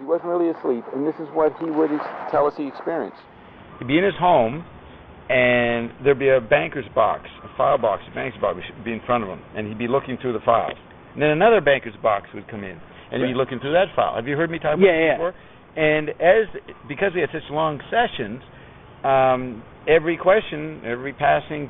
wasn't really asleep, and this is what he would tell us he experienced. He'd be in his home, and there'd be a banker's box, a file box, a banker's box would be in front of him, and he'd be looking through the files. And then another banker's box would come in, and he'd be looking through that file. Have you heard me talk about this before? And because we had such long sessions, every question, every passing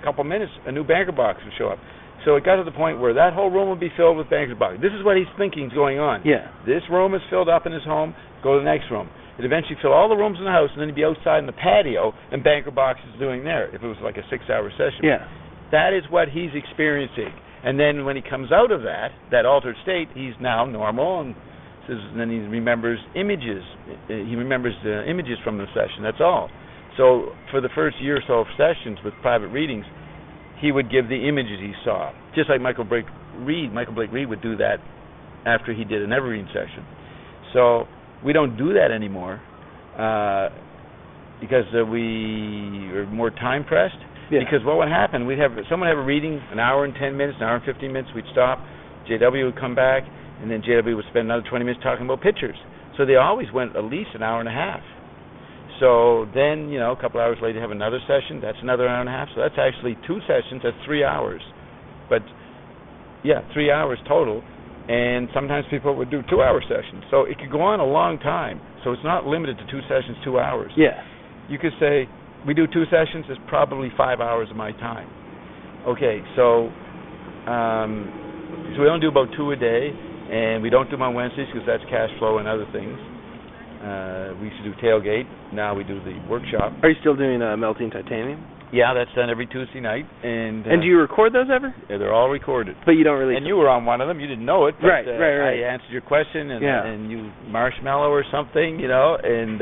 couple minutes, a new banker box would show up. So it got to the point where that whole room would be filled with banker's boxes. This is what he's thinking is going on. Yeah. This room is filled up in his home, go to the next room. It'd eventually fill all the rooms in the house, and then he'd be outside in the patio, and banker boxes doing there, if it was like a 6-hour session. Yeah. That is what he's experiencing. And then when he comes out of that altered state, he's now normal, and then he remembers images. He remembers the images from the session, that's all. So for the first year or so of sessions with private readings, he would give the images he saw, just like Michael Blake Reed would do that after he did an Evergreen session. So we don't do that anymore because we are more time pressed. Yeah. Because what would happen, someone have a reading, an hour and 10 minutes, an hour and 15 minutes, we'd stop, JW would come back, and then JW would spend another 20 minutes talking about pictures. So they always went at least an hour and a half. So then, a couple hours later, have another session. That's another hour and a half. So that's actually 2 sessions. That's 3 hours. But, 3 hours total. And sometimes people would do 2-hour sessions. So it could go on a long time. So it's not limited to 2 sessions, 2 hours. Yeah. You could say, we do 2 sessions. It's probably 5 hours of my time. Okay, so we only do about 2 a day. And we don't do them on Wednesdays because that's cash flow and other things. We used to do tailgate. Now we do the workshop. Are you still doing melting titanium? Yeah, that's done every Tuesday night. And do you record those ever? Yeah, they're all recorded. But you don't really. And you were on one of them. You didn't know it. But, right. I answered your question, and you marshmallow or something, and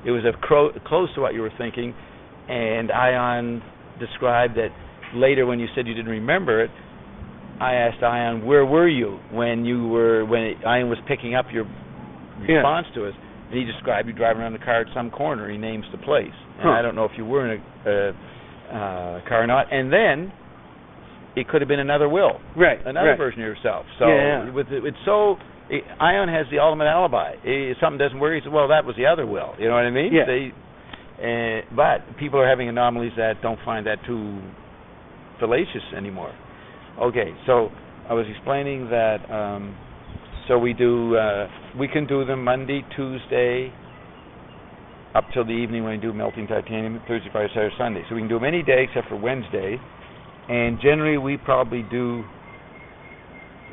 it was close to what you were thinking. And Ion described that later when you said you didn't remember it. I asked Ion, where were you when Ion was picking up your response to us? And he described you driving around the car at some corner. He names the place. And I don't know if you were in a car or not. And then it could have been another will. Right. Another version of yourself. So Ion has the ultimate alibi. If something doesn't work, he says, well, that was the other will. You know what I mean? Yeah. But people are having anomalies that don't find that too fallacious anymore. Okay, so I was explaining that so we can do them Monday, Tuesday, up till the evening when we do melting titanium, Thursday, Friday, Saturday, Sunday. So we can do them any day except for Wednesday. And generally we probably do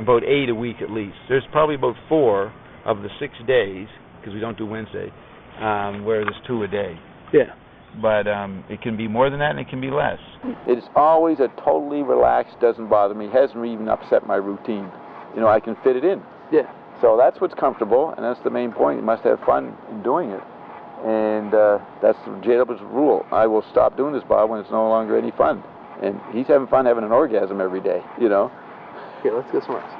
about 8 a week at least. There's probably about 4 of the 6 days, because we don't do Wednesday, where there's 2 a day. Yeah. But it can be more than that and it can be less. It's always a totally relaxed, doesn't bother me, hasn't even upset my routine. I can fit it in. Yeah. So that's what's comfortable, and that's the main point. You must have fun in doing it. And that's JW's rule. I will stop doing this, Bob, when it's no longer any fun. And he's having fun having an orgasm every day, Here, let's go somewhere else.